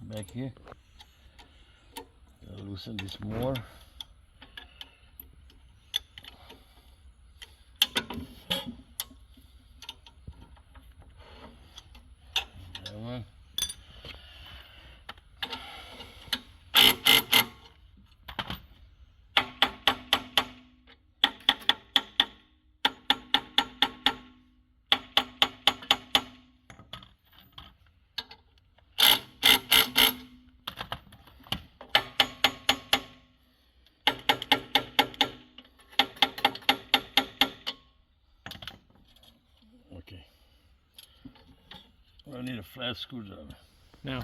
Back here, gotta loosen this more. That one. Okay. I need a flat screwdriver. Now.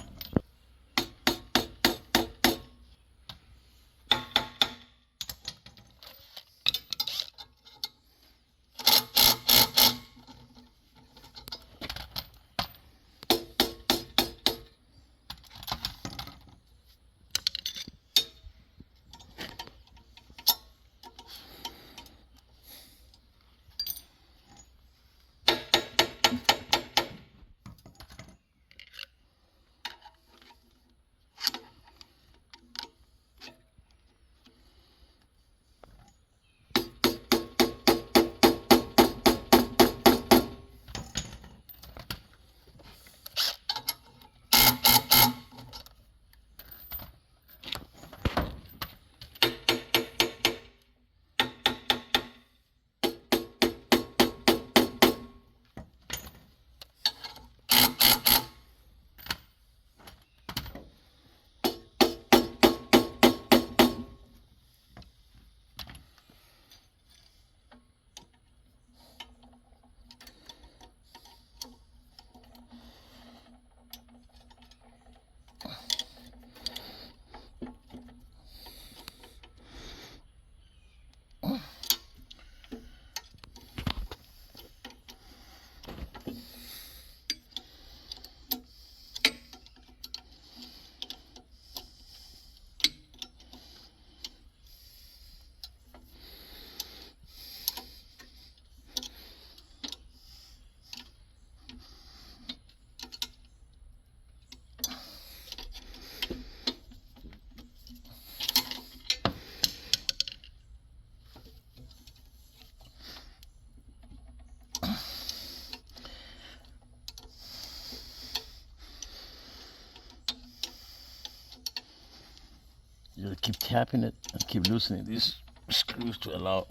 You gotta keep tapping it and keep loosening these screws to allow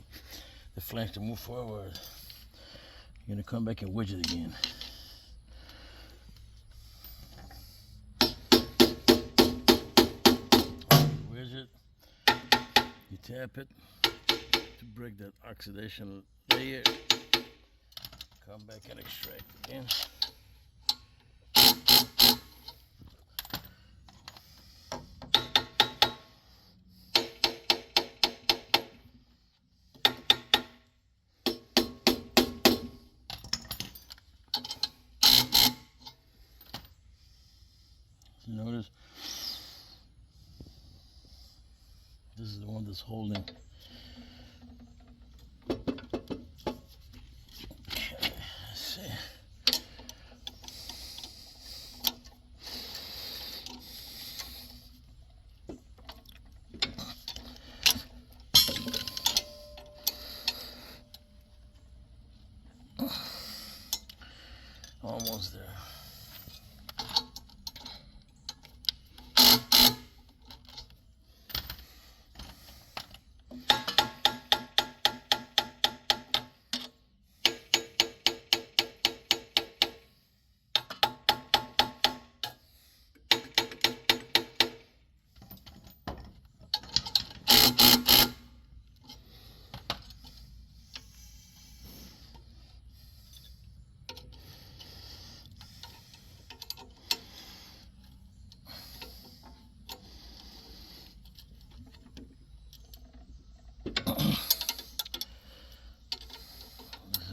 the flange to move forward. You're gonna come back and wedge it again. Wedge it, you tap it to break that oxidation layer. Come back and extract again. notice? This is the one that's holding. Okay, let's see. Almost there.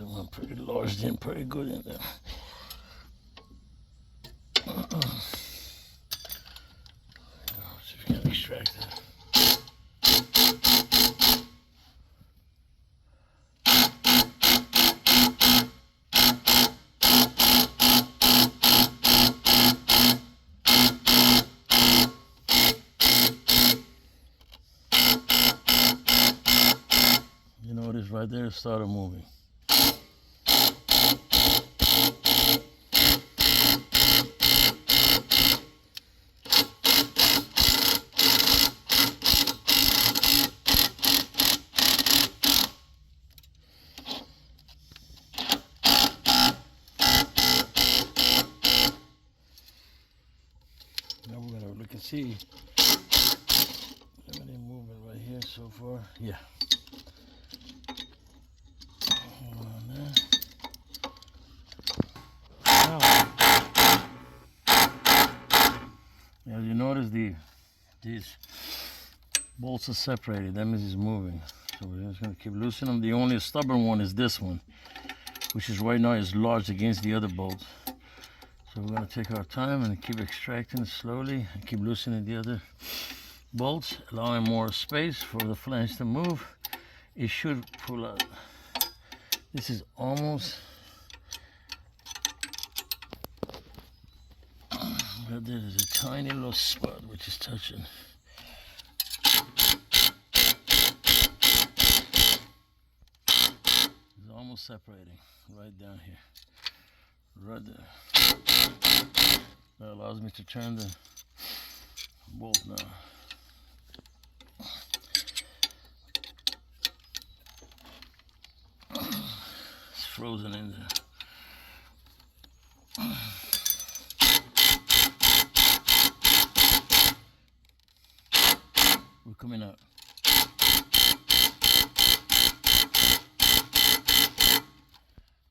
Went pretty large, in pretty good in there. See if we can extract it. You notice right there, it started moving. Now we're gonna look and see. Everything moving right here so far. Yeah. Hold on there. Now you notice these bolts are separated. That means it's moving. So we're just gonna keep loosening them. The only stubborn one is this one, which is right now is lodged against the other bolts. So we're gonna take our time and keep extracting it slowly and keep loosening the other bolts, allowing more space for the flange to move. It should pull out. This is almost right there. There's a tiny little spot which is touching. It's almost separating right down here. Right there. That allows me to turn the bolt now. It's frozen in there. We're coming out.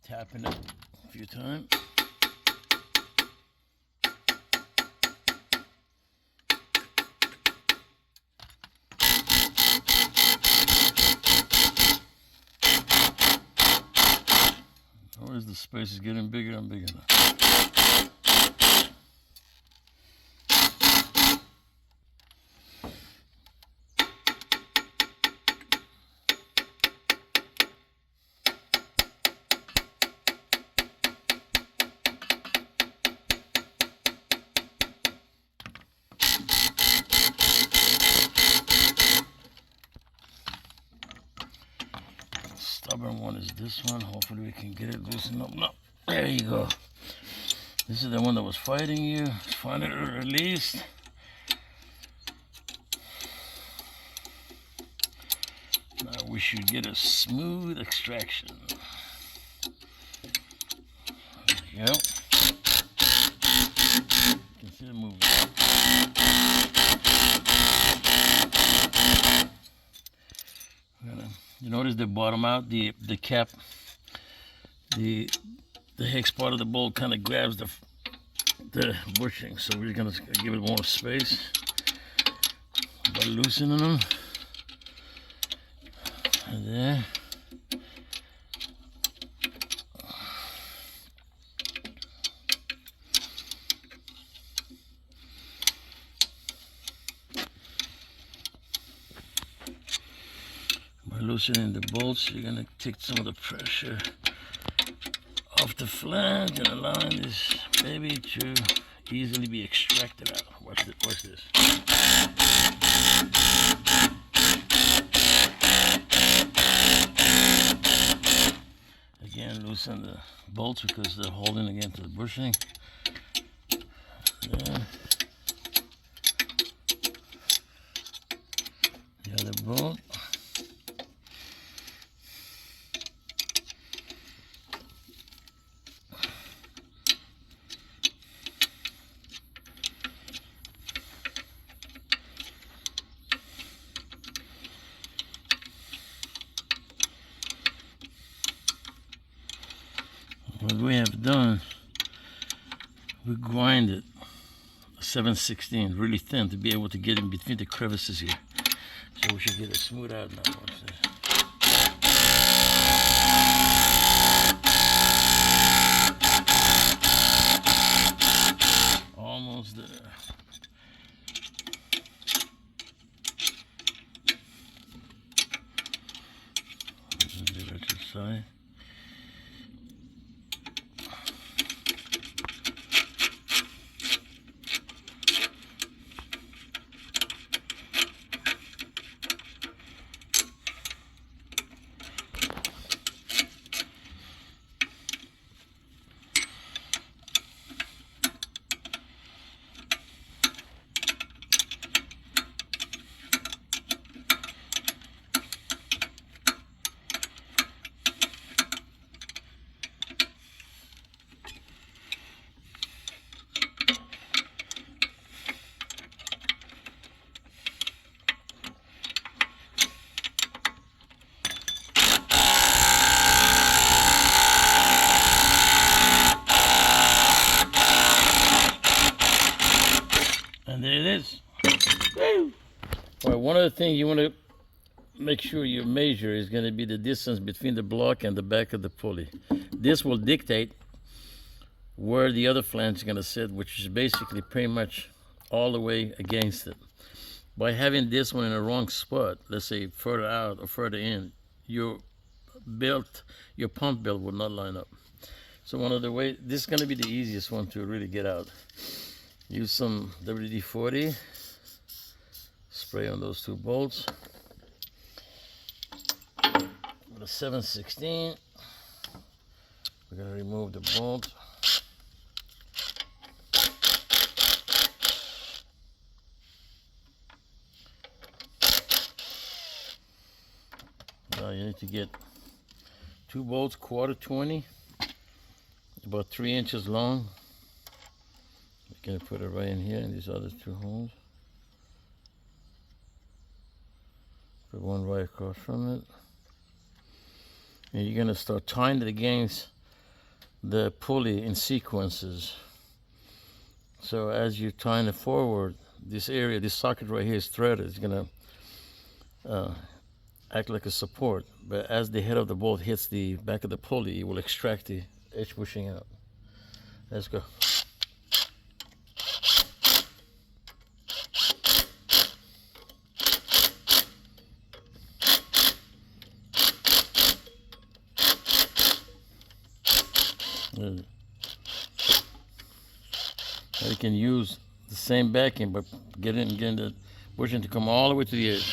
Tapping it a few times. Notice the space is getting bigger and bigger now. Stubborn one is this one. Hopefully we can get it loosened up. No, there you go. This is the one that was fighting you. Finally released. Now we should get a smooth extraction. There you go. You can see it moving. You notice the bottom out, the cap, the hex part of the bolt kind of grabs the bushing. So we're gonna give it more space by loosening them. And there. loosening the bolts, you're gonna take some of the pressure off the flange and allowing this baby to easily be extracted out. Watch this. Again, loosen the bolts because they're holding against the bushing. There. The other bolt. What we have done, we grinded 7/16 really thin to be able to get in between the crevices here. So we should get it smooth out now. Watch this. Almost there. The other side. And there it is. Woo! All right, one other thing you want to make sure you measure is going to be the distance between the block and the back of the pulley. This will dictate where the other flange is going to sit, which is basically pretty much all the way against it. By having this one in the wrong spot, let's say further out or further in, your pump belt will not line up. So one of the ways, this is going to be the easiest one to really get out. Use some WD-40, spray on those two bolts. With a 7/16, we're going to remove the bolt. Now you need to get two bolts, 1/4 20, about 3 inches long. You're gonna put it right in here in these other two holes. Put one right across from it. And you're gonna start tying it against the pulley in sequences. So as you're tying it forward, this area, this socket right here is threaded. It's gonna act like a support. But as the head of the bolt hits the back of the pulley, it will extract the edge bushing out. Let's go. You can use the same backing, but getting the bushing to come all the way to the edge.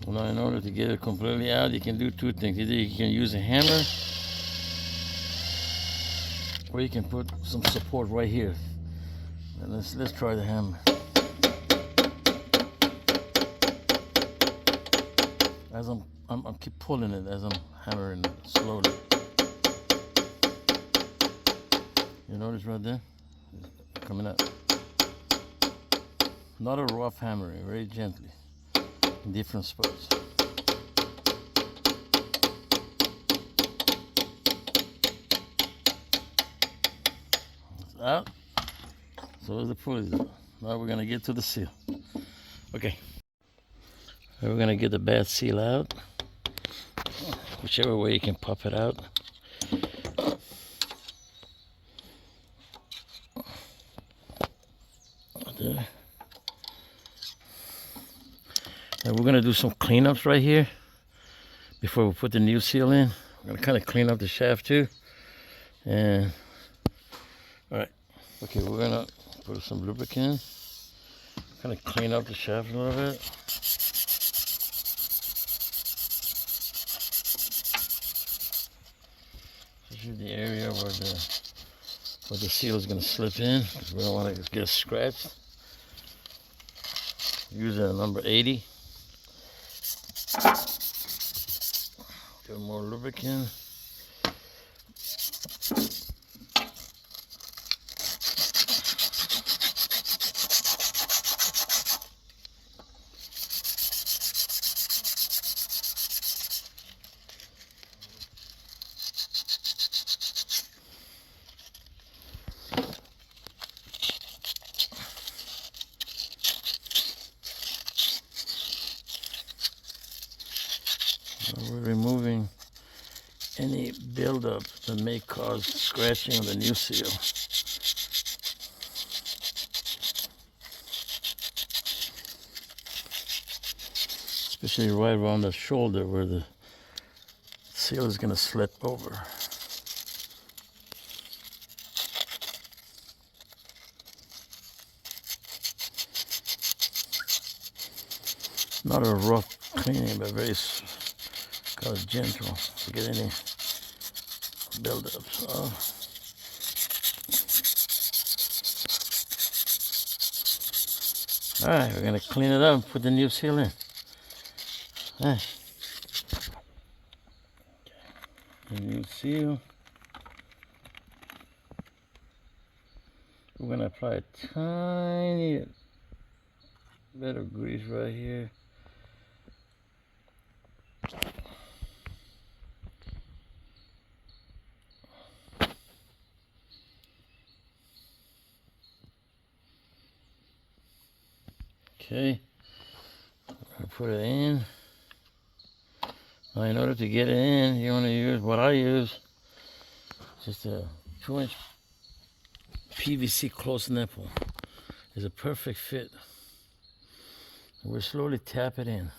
Now, in order to get it completely out, you can do two things. Either you can use a hammer, or you can put some support right here. And let's try the hammer. As I'm keep pulling it as I'm hammering it slowly. You notice right there? It's coming out. Not a rough hammering, very gently. In different spots. It's out. So is the pulleys out. Now we're gonna get to the seal. Okay. We're gonna get the bad seal out. Whichever way you can pop it out. And we're gonna do some cleanups right here before we put the new seal in. We're gonna kind of clean up the shaft too. And all right, okay, we're gonna put some lubricant, kind of clean up the shaft a little bit. This is the area where the seal is gonna slip in, because we don't want to get scratched. Using a number 80. Get more lubricant. We're removing any buildup that may cause scratching of the new seal. Especially right around the shoulder where the seal is going to slip over. Not a rough cleaning, but very kind of gentle to get any buildups. All right, we're gonna clean it up and put the new seal in. All right. The new seal. We're gonna apply a tiny bit of grease right here. Okay, I put it in. Now in order to get it in, you want to use what I use, just a 2-inch PVC closed nipple. It's a perfect fit. We'll slowly tap it in.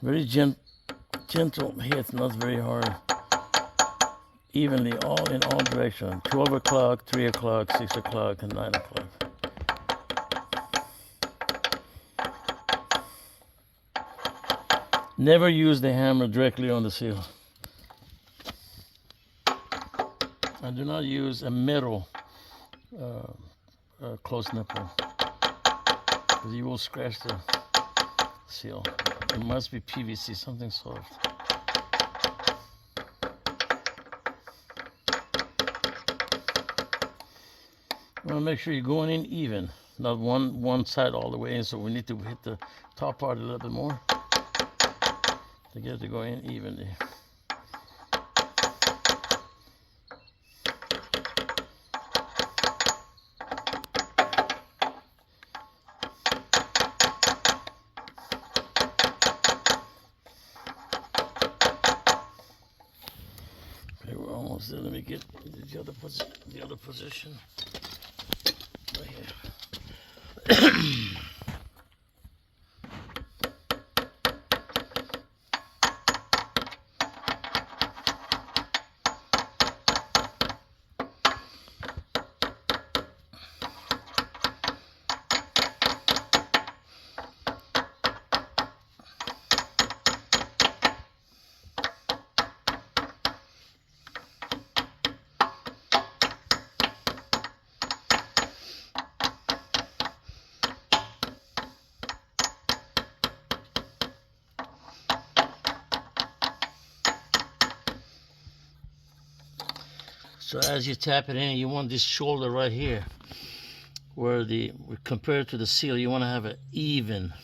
Very gentle hit, not very hard. Evenly, all in all directions. 12 o'clock, 3 o'clock, 6 o'clock, and 9 o'clock. Never use the hammer directly on the seal. And do not use a metal closed nipple, because you will scratch the seal. It must be PVC, something soft. You want to make sure you're going in even, not one side all the way in, so we need to hit the top part a little bit more to get it to go in evenly. Okay, we're almost there. Let me get the other position. Right here. So as you tap it in, you want this shoulder right here, where compared to the seal, you want to have an even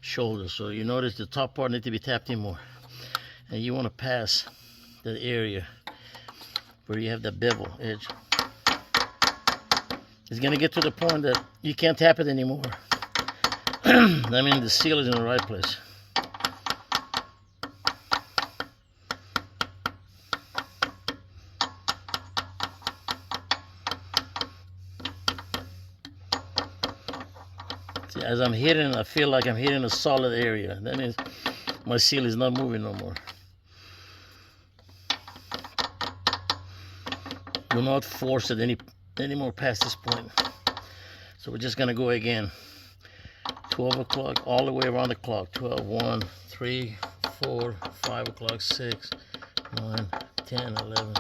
shoulder. So you notice the top part needs to be tapped in more, and you want to pass that area where you have the bevel edge. It's gonna get to the point that you can't tap it anymore. That means the seal is in the right place. See, as I'm hitting, I feel like I'm hitting a solid area. That means my seal is not moving no more. Do not force it any more past this point. So we're just gonna go again. 12 o'clock all the way around the clock. 12, 1, 3, 4, 5 o'clock, 6, 9, 10, 11.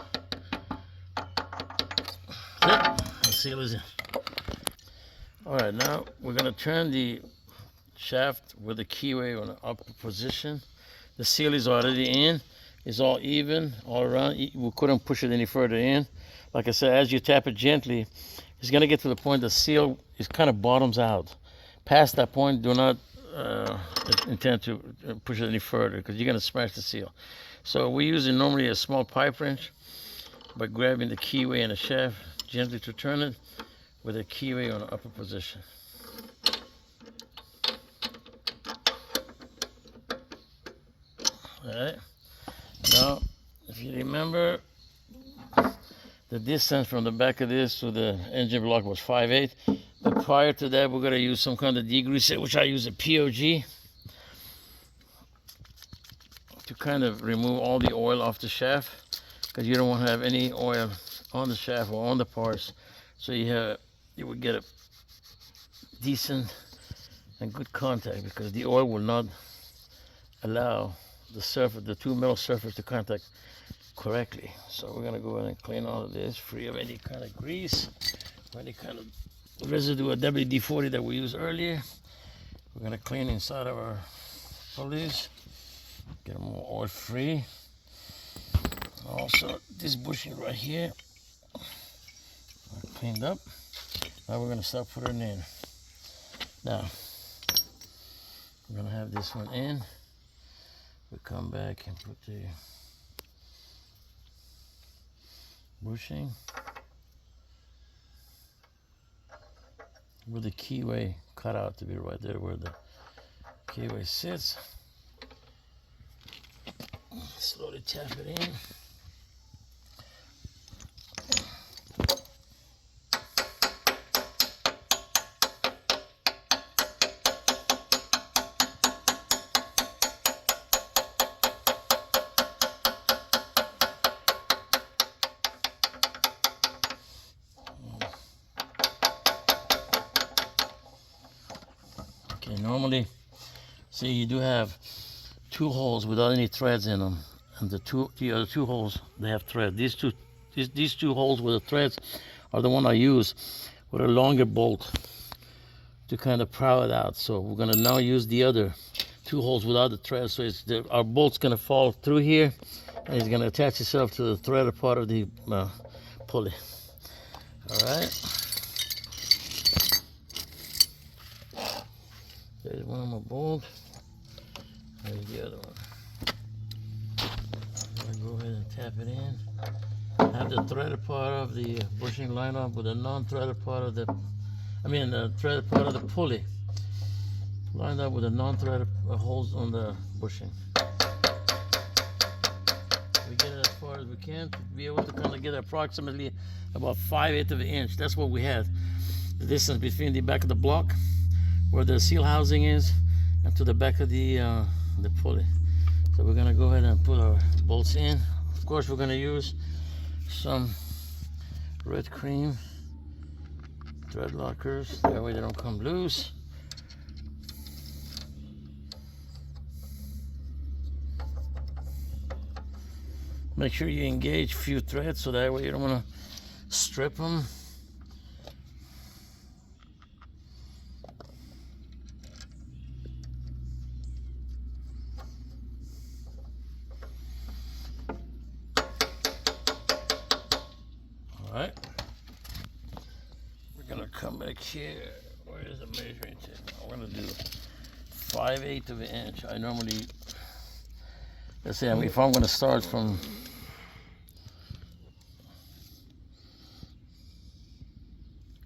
Yep, the seal is in. All right, now we're gonna turn the shaft with the keyway on the upper position. The seal is already in. It's all even all around. We couldn't push it any further in. Like I said, as you tap it gently, it's gonna get to the point the seal is kind of bottoms out. Past that point, do not intend to push it any further because you're gonna smash the seal. So we're using normally a small pipe wrench by grabbing the keyway and the shaft gently to turn it with a keyway on the upper position. All right. Now, if you remember, the distance from the back of this to the engine block was 5/8. But prior to that, we're going to use some kind of degreaser, which I use a POG to kind of remove all the oil off the shaft, because you don't want to have any oil on the shaft or on the parts. So you would get a decent and good contact, because the oil will not allow the surface, the two metal surface, to contact correctly. So we're going to go ahead and clean all of this, free of any kind of grease or any kind of residue of WD-40 that we used earlier. We're going to clean inside of our pulleys, get them all oil free. Also, this bushing right here, cleaned up. Now we're going to start putting it in. Now, we're going to have this one in. We come back and put the bushing with the keyway cut out to be right there where the keyway sits. Slowly tap it in. Okay, normally, see, you do have two holes without any threads in them, and the other two holes, they have thread. These two holes with the threads are the one I use with a longer bolt to kind of prow it out. So we're gonna now use the other two holes without the threads. So our bolt's gonna fall through here, and it's gonna attach itself to the threaded part of the pulley. All right. There's one of my bolts. There's the other one. I'm gonna go ahead and tap it in. I have the threaded part of the bushing lined up with the non-threaded part of the threaded part of the pulley lined up with the non-threaded holes on the bushing. We get it as far as we can to be able to kind of get approximately about 5/8 of an inch. That's what we had. The distance between the back of the block, where the seal housing is, and to the back of the pulley. So we're gonna go ahead and put our bolts in. Of course, we're gonna use some red cream thread lockers. That way they don't come loose. Make sure you engage a few threads so that way you don't wanna strip them. All right, we're gonna come back here. Where is the measuring tape? I'm gonna do 5/8 of an inch. I normally, let's say, if I'm gonna start from,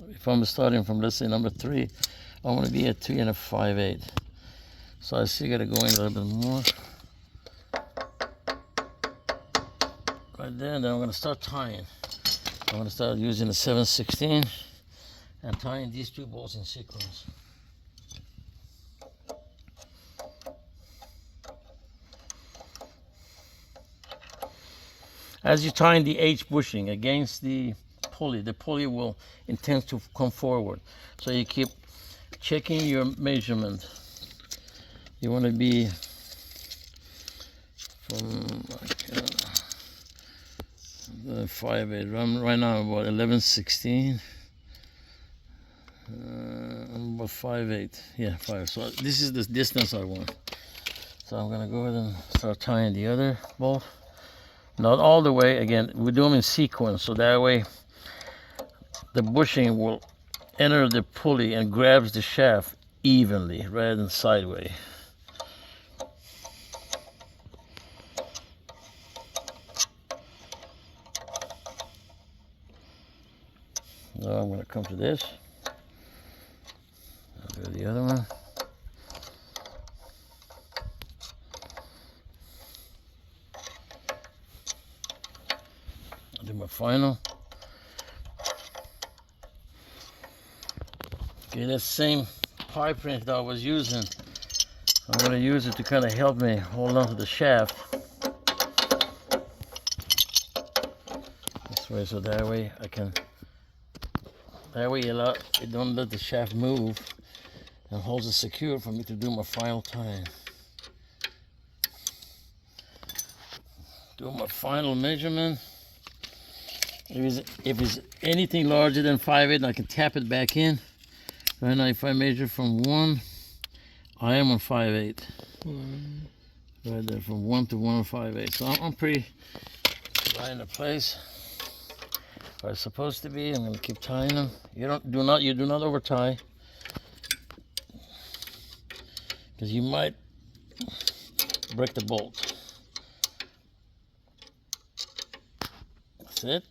if I'm starting from, let's say, number 3, I want to be at 3 5/8. So I still got to go in a little bit more. Right there, and then I'm going to start tying. I'm going to start using the 7/16 and tying these two bolts in sequence. As you're tying the H bushing against the pulley will intend to come forward. So you keep checking your measurement. You want to be from like 5/8. Right now I'm about 11/16. I'm about 5/8. Yeah, 5. So this is the distance I want. So I'm gonna go ahead and start tying the other bolt. Not all the way. Again, we do them in sequence, so that way the bushing will enter the pulley and grabs the shaft evenly rather than sideways. Now I'm going to come to this. I'll do the other one. I'll do my final. Okay, that same pipe wrench that I was using, I'm going to use it to kind of help me hold on to the shaft. This way, so that way I can, that way it don't let the shaft move and holds it secure for me to do my final tying. Do my final measurement. If it's anything larger than 5/8, I can tap it back in. Right now, if I measure from 1, I am on 5/8. Right there, from 1 to 1 5/8. So I'm pretty right in the place where it's supposed to be. I'm gonna keep tying them. You do not over tie, because you might break the bolt. That's it.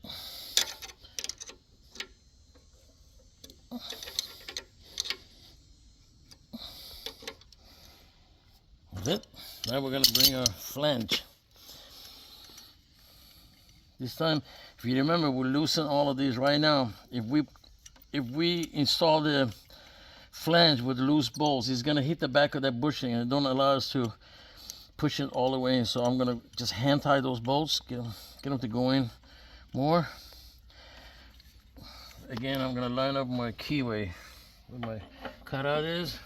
That's it. Now we're gonna bring our flange. This time, if you remember, we'll loosen all of these right now. If we install the flange with loose bolts, it's gonna hit the back of that bushing and it don't allow us to push it all the way in. So I'm gonna just hand tie those bolts, get them to go in more. Again, I'm gonna line up my keyway where my cutout is.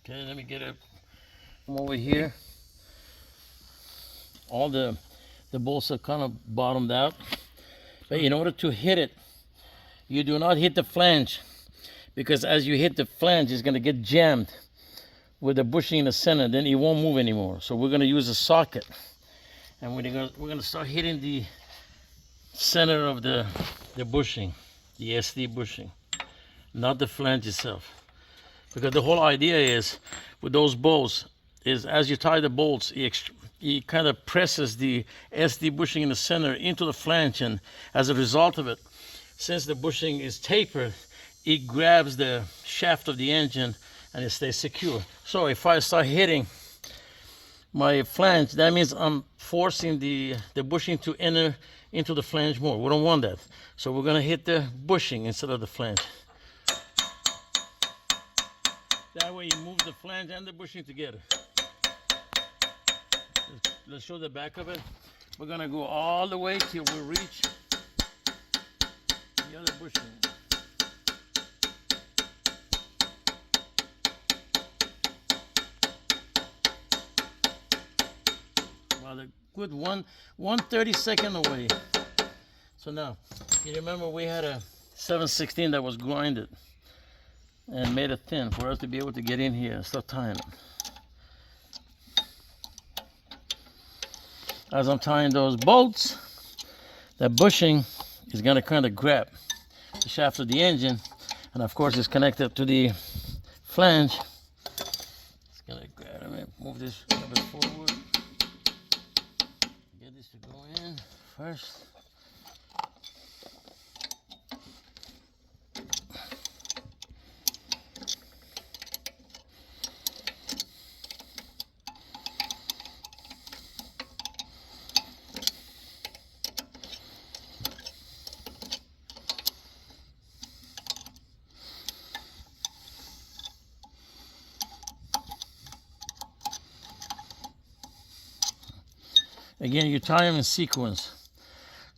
Okay, let me get it from over here. All the bolts are kind of bottomed out, but in order to hit it, you do not hit the flange, because as you hit the flange, it's going to get jammed with the bushing in the center. Then it won't move anymore. So we're going to use a socket, and we're going to start hitting the center of the bushing, the SD bushing, not the flange itself. Because the whole idea is, with those bolts, is as you tie the bolts, it kind of presses the SD bushing in the center into the flange, and as a result of it, since the bushing is tapered, it grabs the shaft of the engine and it stays secure. So if I start hitting my flange, that means I'm forcing the bushing to enter into the flange more. We don't want that. So we're gonna hit the bushing instead of the flange. That way you move the flange and the bushing together. Let's show the back of it. We're gonna go all the way till we reach the other bushing. About a good 1/32 away. So now, you remember we had a 7/16 that was grinded and made it thin for us to be able to get in here and start tying it. As I'm tying those bolts, that bushing is going to kind of grab the shaft of the engine, and of course it's connected to the flange. It's going to grab. Let me move this a little bit forward. Get this to go in first. Again, you tie them in sequence,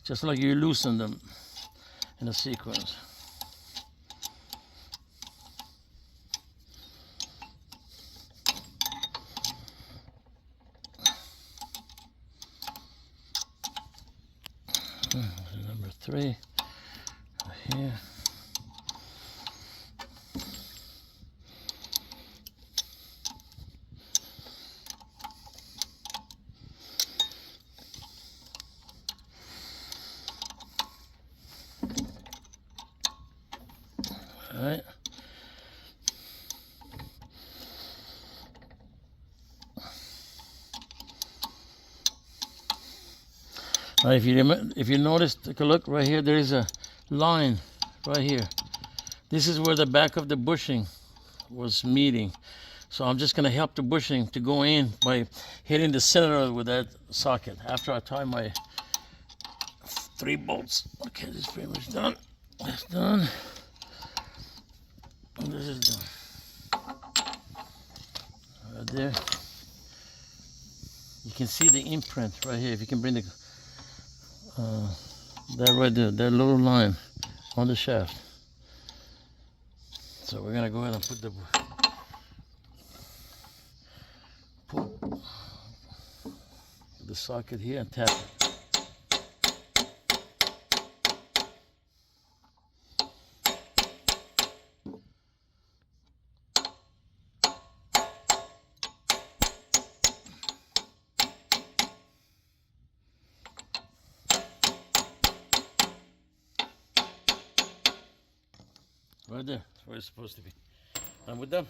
just like you loosen them in a sequence. Number 3 here. All right. Now, if you notice, take a look right here. There is a line right here. This is where the back of the bushing was meeting. So I'm just gonna help the bushing to go in by hitting the center with that socket. After I tie my 3 bolts. Okay, this is pretty much done. That's done. And this is done. Right there. You can see the imprint right here. If you can bring the that right there, that little line on the shaft. So we're gonna go ahead and put the socket here and tap it. Right there, that's where it's supposed to be. And we're done.